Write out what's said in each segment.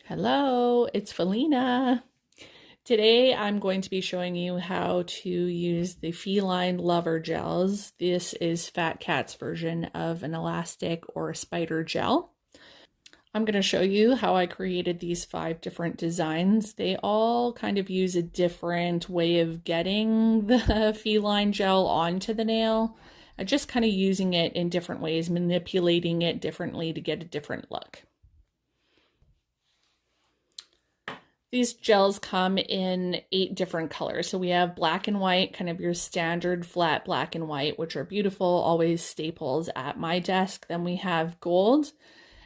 Hello, it's Felina. Today I'm going to be showing you how to use the Feline Lover gels. This is Phat Cat's version of an elastic or a spider gel. I'm going to show you how I created these 5 different designs. They all kind of use a different way of getting the feline gel onto the nail. Just kind of using it in different ways, manipulating it differently to get a different look. These gels come in 8 different colors. So we have black and white, kind of your standard flat black and white, which are beautiful, always staples at my desk. Then we have gold,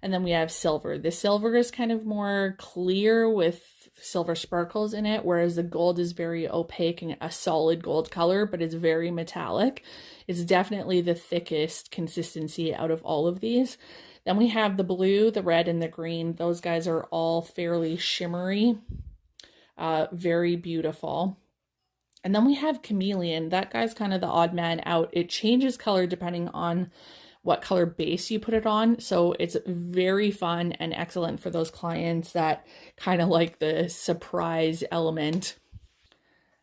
and then we have silver. The silver is kind of more clear with silver sparkles in it, whereas the gold is very opaque and a solid gold color, but it's very metallic. It's definitely the thickest consistency out of all of these. Then we have the blue, the red, and the green. Those guys are all fairly shimmery, very beautiful. And then we have chameleon. That guy's kind of the odd man out. It changes color depending on what color base you put it on. So it's very fun and excellent for those clients that kind of like the surprise element.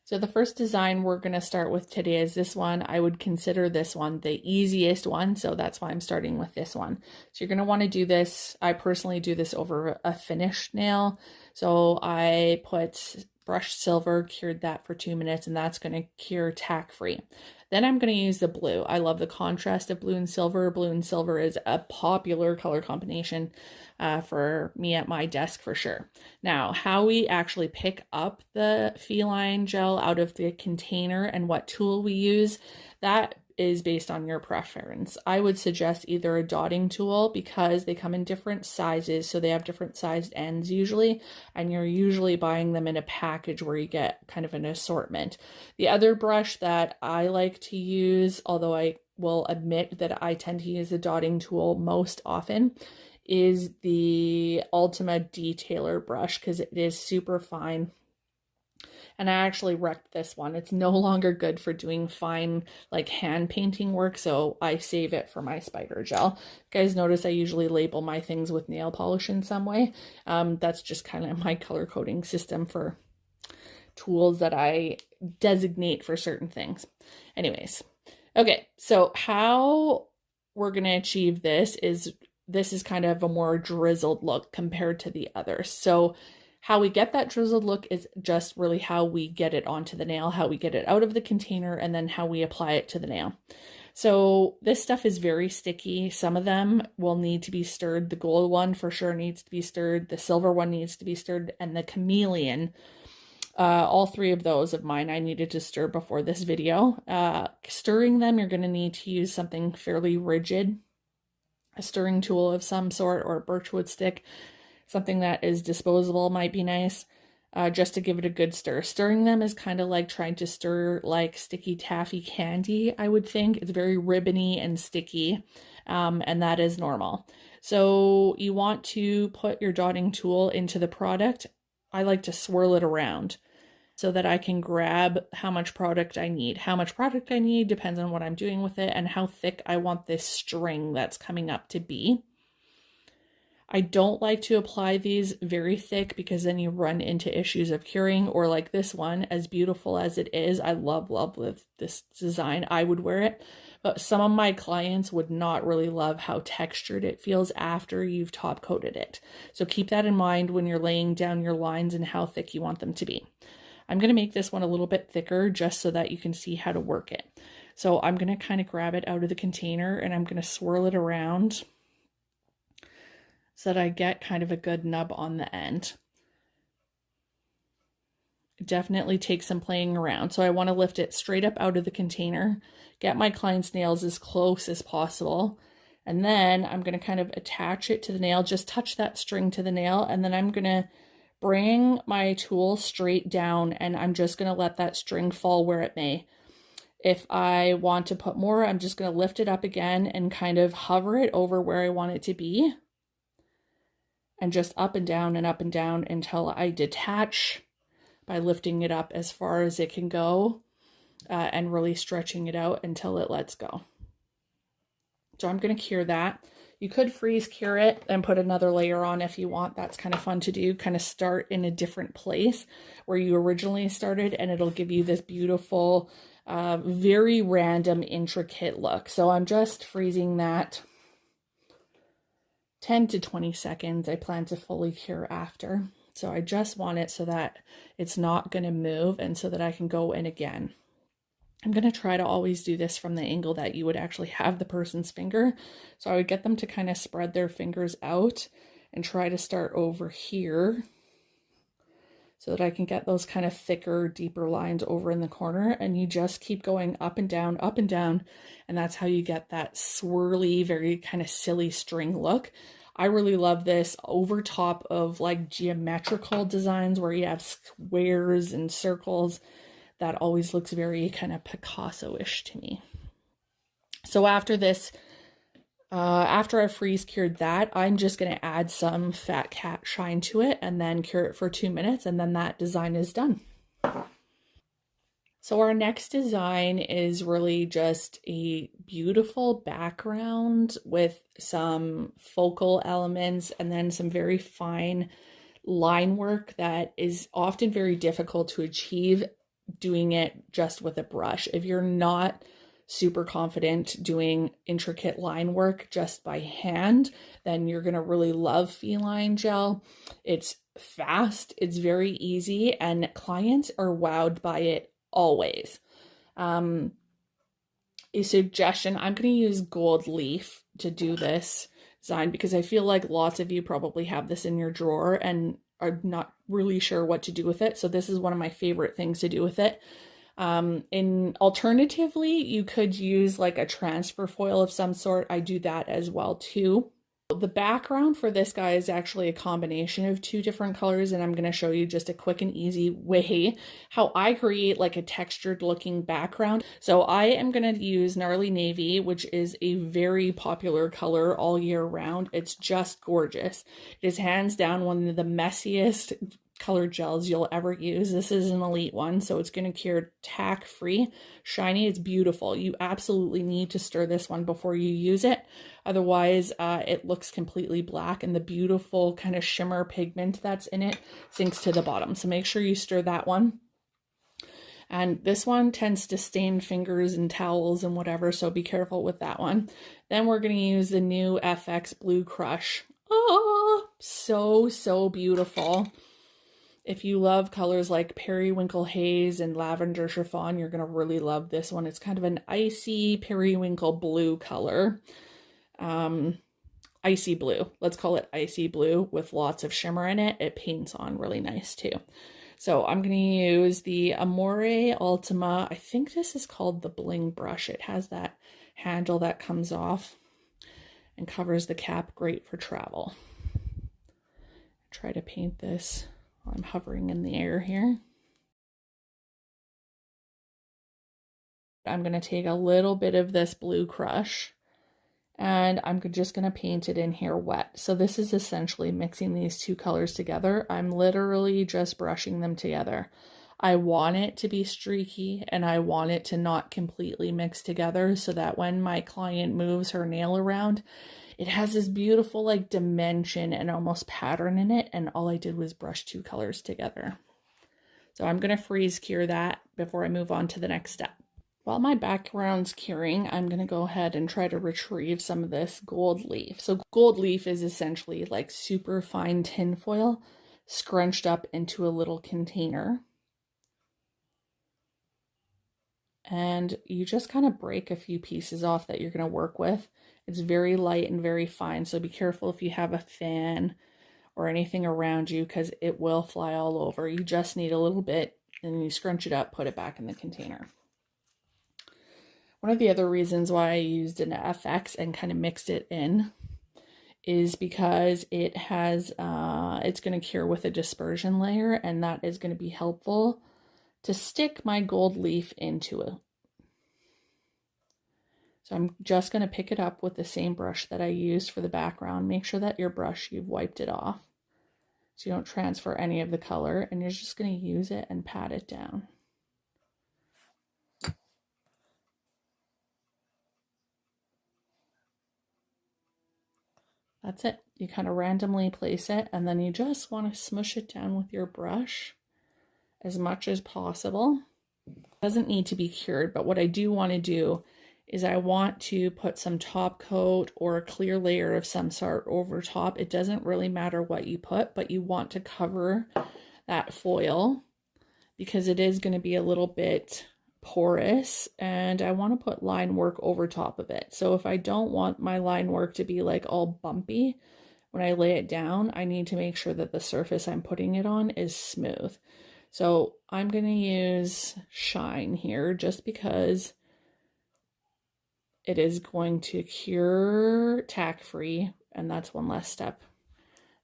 So the first design we're going to start with today is this one. I would consider this one the easiest one, so that's why I'm starting with this one. So you're going to want to do this. I personally do this over a finished nail. So I put brushed silver, cured that for 2 minutes, and that's going to cure tack free. Then I'm going to use the blue. I love the contrast of blue and silver. Blue and silver is a popular color combination for me at my desk for sure. Now, how we actually pick up the feline gel out of the container and what tool we use, that is based on your preference. I would suggest either a dotting tool because they come in different sizes, so they have different sized ends usually, and you're usually buying them in a package where you get kind of an assortment. The other brush that I like to use, although I will admit that I tend to use the dotting tool most often, is the Ultima Detailer brush because it is super fine. And I actually wrecked this one. It's no longer good for doing fine like hand painting work, so I save it for my spider gel. You guys notice I usually label my things with nail polish in some way. That's just kind of my color coding system for tools that I designate for certain things. Anyways, okay, so how we're going to achieve this is kind of a more drizzled look compared to the others. So how we get that drizzled look is just really how we get it onto the nail, how we get it out of the container, and then how we apply it to the nail. So this stuff is very sticky. Some of them will need to be stirred. The gold one for sure needs to be stirred. The silver one needs to be stirred. And the chameleon, all 3 of those of mine I needed to stir before this video. Stirring them, you're going to need to use something fairly rigid, a stirring tool of some sort, or a birchwood stick. Something that is disposable might be nice, just to give it a good stir. Stirring them is kind of like trying to stir like sticky taffy candy, I would think. It's very ribbony and sticky, and that is normal. So you want to put your dotting tool into the product. I like to swirl it around so that I can grab how much product I need. How much product I need depends on what I'm doing with it and how thick I want this string that's coming up to be. I don't like to apply these very thick because then you run into issues of curing, or like this one, as beautiful as it is, I love with this design, I would wear it. But some of my clients would not really love how textured it feels after you've top coated it. So keep that in mind when you're laying down your lines and how thick you want them to be. I'm going to make this one a little bit thicker just so that you can see how to work it. So I'm going to kind of grab it out of the container and I'm going to swirl it around so that I get kind of a good nub on the end. It definitely takes some playing around. So I want to lift it straight up out of the container, get my client's nails as close as possible, and then I'm going to kind of attach it to the nail, just touch that string to the nail, and then I'm going to bring my tool straight down and I'm just going to let that string fall where it may. If I want to put more, I'm just going to lift it up again and kind of hover it over where I want it to be. And just up and down until I detach by lifting it up as far as it can go and really stretching it out until it lets go. So I'm going to cure that. You could freeze cure it and put another layer on if you want. That's kind of fun to do. Kind of start in a different place where you originally started, and it'll give you this beautiful, very random, intricate look. So I'm just freezing that 10 to 20 seconds. I plan to fully cure after. So I just want it so that it's not going to move and so that I can go in again. I'm going to try to always do this from the angle that you would actually have the person's finger. So I would get them to kind of spread their fingers out and try to start over here so that I can get those kind of thicker, deeper lines over in the corner. And you just keep going up and down, and that's how you get that swirly, very kind of silly string look. I really love this over top of like geometrical designs where you have squares and circles. That always looks very kind of Picasso-ish to me. So after this, after I freeze cured that, I'm just going to add some Phat Cat shine to it and then cure it for 2 minutes, and then that design is done. So our next design is really just a beautiful background with some focal elements and then some very fine line work that is often very difficult to achieve doing it just with a brush. If you're not super confident doing intricate line work just by hand, then you're going to really love feline gel. It's fast, it's very easy, and clients are wowed by it always. A suggestion, I'm going to use gold leaf to do this design because I feel like lots of you probably have this in your drawer and are not really sure what to do with it. So this is one of my favorite things to do with it. Alternatively, you could use like a transfer foil of some sort. I do that as well too. The background for this guy is actually a combination of 2 different colors, and I'm going to show you just a quick and easy way how I create like a textured looking background. So I am going to use Gnarly Navy, which is a very popular color all year round. It's just gorgeous. It is hands down one of the messiest colored gels you'll ever use. This is an elite one, so it's going to cure tack free, shiny. It's beautiful. You absolutely need to stir this one before you use it. Otherwise, it looks completely black, and the beautiful kind of shimmer pigment that's in it sinks to the bottom. So make sure you stir that one. And this one tends to stain fingers and towels and whatever, so be careful with that one. Then we're going to use the new FX Blue Crush. Oh, so beautiful. If you love colors like periwinkle haze and lavender chiffon, you're going to really love this one. It's kind of an icy periwinkle blue color. Icy blue. Let's call it icy blue with lots of shimmer in it. It paints on really nice too. So I'm going to use the Amore Ultima. I think this is called the Bling brush. It has that handle that comes off and covers the cap. Great for travel. Try to paint this. I'm hovering in the air here. I'm going to take a little bit of this Blue Crush and I'm just going to paint it in here wet. So this is essentially mixing these 2 colors together. I'm literally just brushing them together. I want it to be streaky and I want it to not completely mix together so that when my client moves her nail around, it has this beautiful like dimension and almost pattern in it, and all I did was brush 2 colors together. So I'm going to freeze cure that before I move on to the next step. While my background's curing, I'm going to go ahead and try to retrieve some of this gold leaf. So gold leaf is essentially like super fine tin foil scrunched up into a little container. And you just kind of break a few pieces off that you're going to work with. It's very light and very fine, so be careful if you have a fan or anything around you because it will fly all over. You just need a little bit, and you scrunch it up, put it back in the container. One of the other reasons why I used an FX and kind of mixed it in is because it has, it's going to cure with a dispersion layer, and that is going to be helpful to stick my gold leaf into it. So I'm just going to pick it up with the same brush that I used for the background. Make sure that your brush, you've wiped it off so you don't transfer any of the color, and you're just going to use it and pat it down. That's it. You kind of randomly place it, and then you just want to smush it down with your brush as much as possible. It doesn't need to be cured, but what I do want to do is I want to put some top coat or a clear layer of some sort over top. It doesn't really matter what you put, but you want to cover that foil because it is going to be a little bit porous, and I want to put line work over top of it. So if I don't want my line work to be like all bumpy when I lay it down, I need to make sure that the surface I'm putting it on is smooth. So I'm going to use Shine here just because it is going to cure tack free, and that's one less step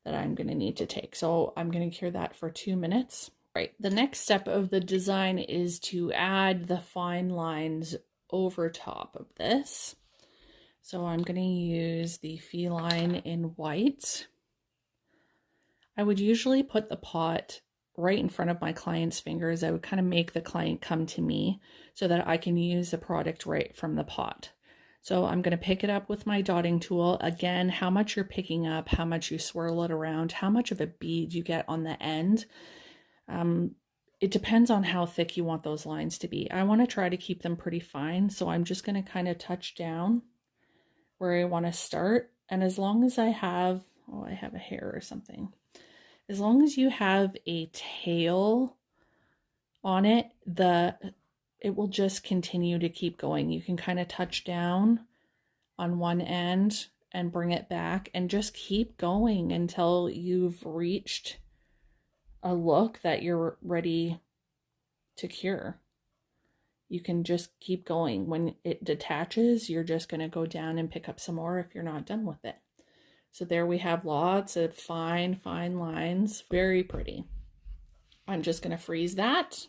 that I'm going to need to take. So I'm going to cure that for 2 minutes. Right, the next step of the design is to add the fine lines over top of this. So I'm going to use the feline in white. I would usually put the pot right in front of my client's fingers. I would kind of make the client come to me so that I can use the product right from the pot. So I'm going to pick it up with my dotting tool. Again, how much you're picking up, how much you swirl it around, how much of a bead you get on the end. It depends on how thick you want those lines to be. I want to try to keep them pretty fine, so I'm just going to kind of touch down where I want to start. And as long as I have, oh, I have a hair or something. As long as you have a tail on it, it will just continue to keep going. You can kind of touch down on one end and bring it back and just keep going until you've reached a look that you're ready to cure. You can just keep going. When it detaches, you're just going to go down and pick up some more if you're not done with it. So there we have lots of fine lines. Very pretty. I'm just going to freeze that.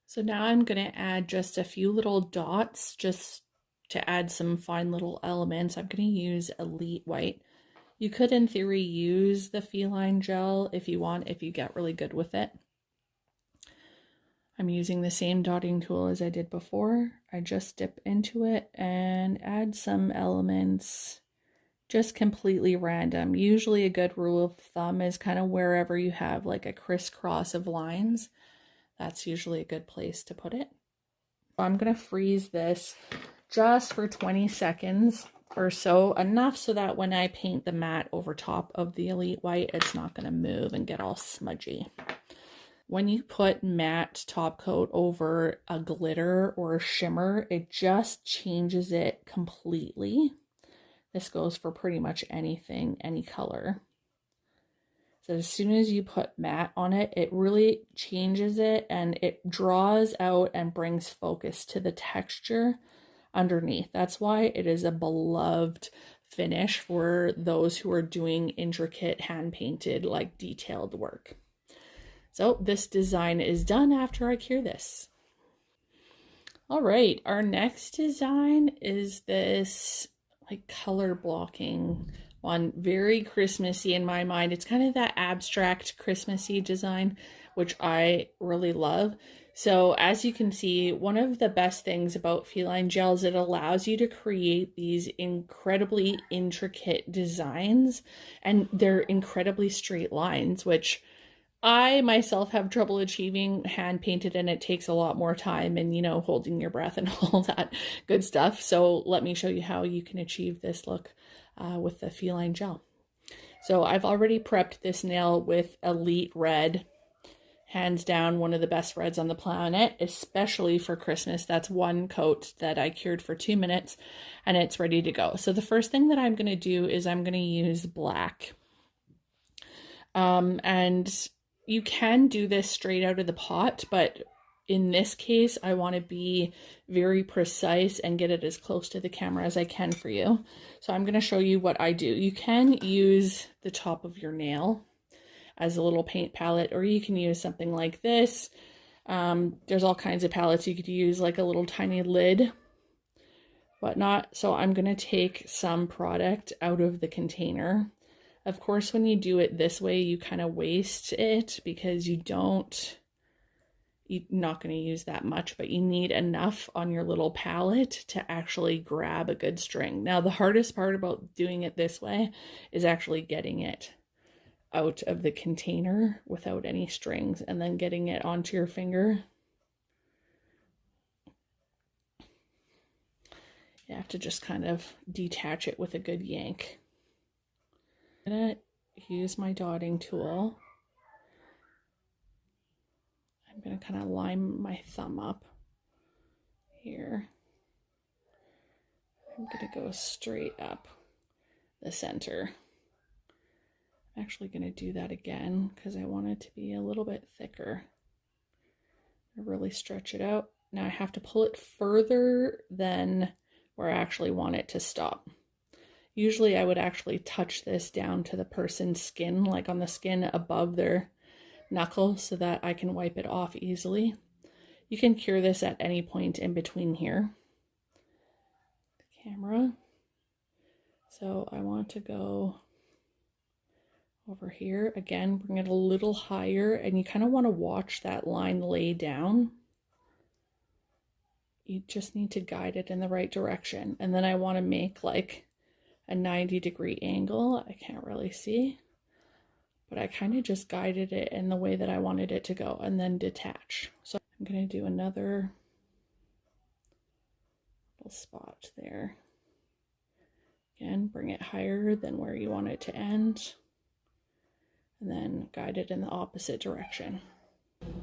So now I'm going to add just a few little dots just to add some fine little elements. I'm going to use Elite White. You could, in theory, use the feline gel if you want, if you get really good with it. I'm using the same dotting tool as I did before. I just dip into it and add some elements, just completely random. Usually a good rule of thumb is kind of wherever you have like a crisscross of lines. That's usually a good place to put it. I'm going to freeze this just for 20 seconds or so, enough so that when I paint the matte over top of the Elite White, it's not going to move and get all smudgy. When you put matte top coat over a glitter or a shimmer, it just changes it completely. This goes for pretty much anything, any color. So as soon as you put matte on it, it really changes it and it draws out and brings focus to the texture underneath. That's why it is a beloved finish for those who are doing intricate hand painted, like detailed work. So this design is done after I cure this. All right, our next design is this like color blocking one, very Christmassy in my mind. It's kind of that abstract Christmassy design, which I really love. So as you can see, one of the best things about feline gels, it allows you to create these incredibly intricate designs, and they're incredibly straight lines, which I myself have trouble achieving hand painted, and it takes a lot more time and, you know, holding your breath and all that good stuff. So let me show you how you can achieve this look with the feline gel. So I've already prepped this nail with Elite Red. Hands down, one of the best reds on the planet, especially for Christmas. That's one coat that I cured for 2 minutes and it's ready to go. So the first thing that I'm going to do is I'm going to use black. And you can do this straight out of the pot, but in this case, I want to be very precise and get it as close to the camera as I can for you. So I'm going to show you what I do. You can use the top of your nail as a little paint palette, or you can use something like this. There's all kinds of palettes you could use, like a little tiny lid, whatnot. So I'm going to take some product out of the container. Of course, when you do it this way, you kind of waste it because you don't You're not going to use that much, but you need enough on your little palette to actually grab a good string. Now, the hardest part about doing it this way is actually getting it out of the container without any strings and then getting it onto your finger. You have to just kind of detach it with a good yank. I'm gonna use my dotting tool. I'm gonna kind of line my thumb up here. I'm gonna go straight up the center. I'm actually gonna do that again because I want it to be a little bit thicker. Really stretch it out. Now I have to pull it further than where I actually want it to stop. Usually I would actually touch this down to the person's skin, like on the skin above their knuckle, so that I can wipe it off easily. You can cure this at any point in between here. The camera. So I want to go over here. Again, bring it a little higher, and you kind of want to watch that line lay down. You just need to guide it in the right direction. And then I want to make like a 90-degree angle. I can't really see, but I kind of just guided it in the way that I wanted it to go and then detach. So I'm going to do another little spot there. Again, bring it higher than where you want it to end, and then guide it in the opposite direction.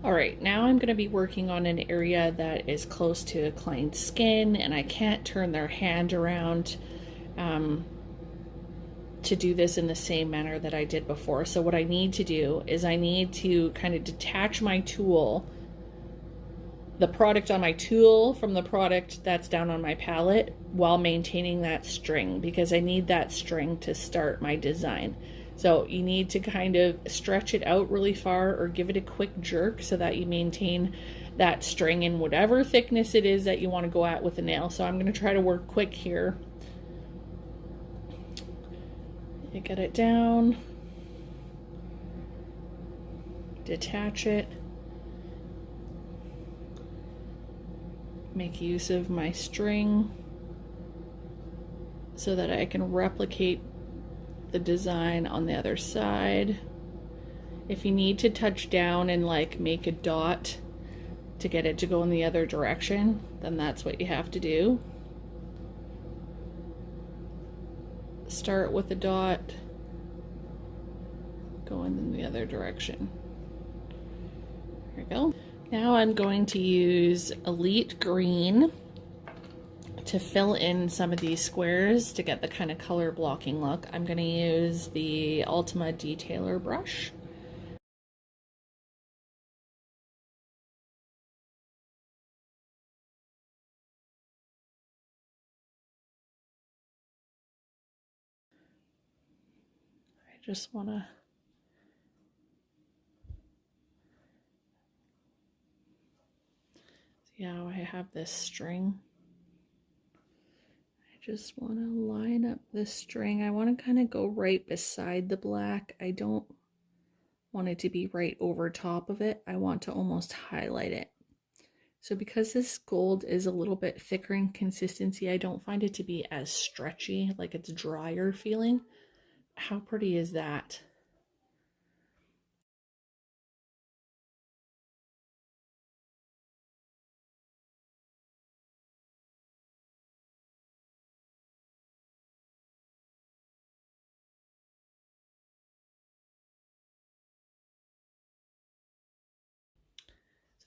All right, now I'm going to be working on an area that is close to a client's skin, and I can't turn their hand around to do this in the same manner that I did before. So what I need to do is I need to kind of detach my tool, the product on my tool from the product that's down on my palette, while maintaining that string, because I need that string to start my design. So you need to kind of stretch it out really far or give it a quick jerk so that you maintain that string in whatever thickness it is that you want to go at with the nail. So I'm going to try to work quick here. You get it down, detach it, make use of my string so that I can replicate the design on the other side. If you need to touch down and like make a dot to get it to go in the other direction, then that's what you have to do. Start with a dot, go in the other direction. There we go. Now I'm going to use Elite Green to fill in some of these squares to get the kind of color blocking look. I'm going to use the Ultima Detailer brush. I just want to see how I have this string. I just want to line up this string. I want to kind of go right beside the black. I don't want it to be right over top of it. I want to almost highlight it. So because this gold is a little bit thicker in consistency, I don't find it to be as stretchy, like it's drier feeling. How pretty is that?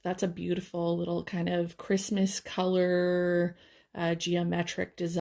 That's a beautiful little kind of Christmas color, geometric design.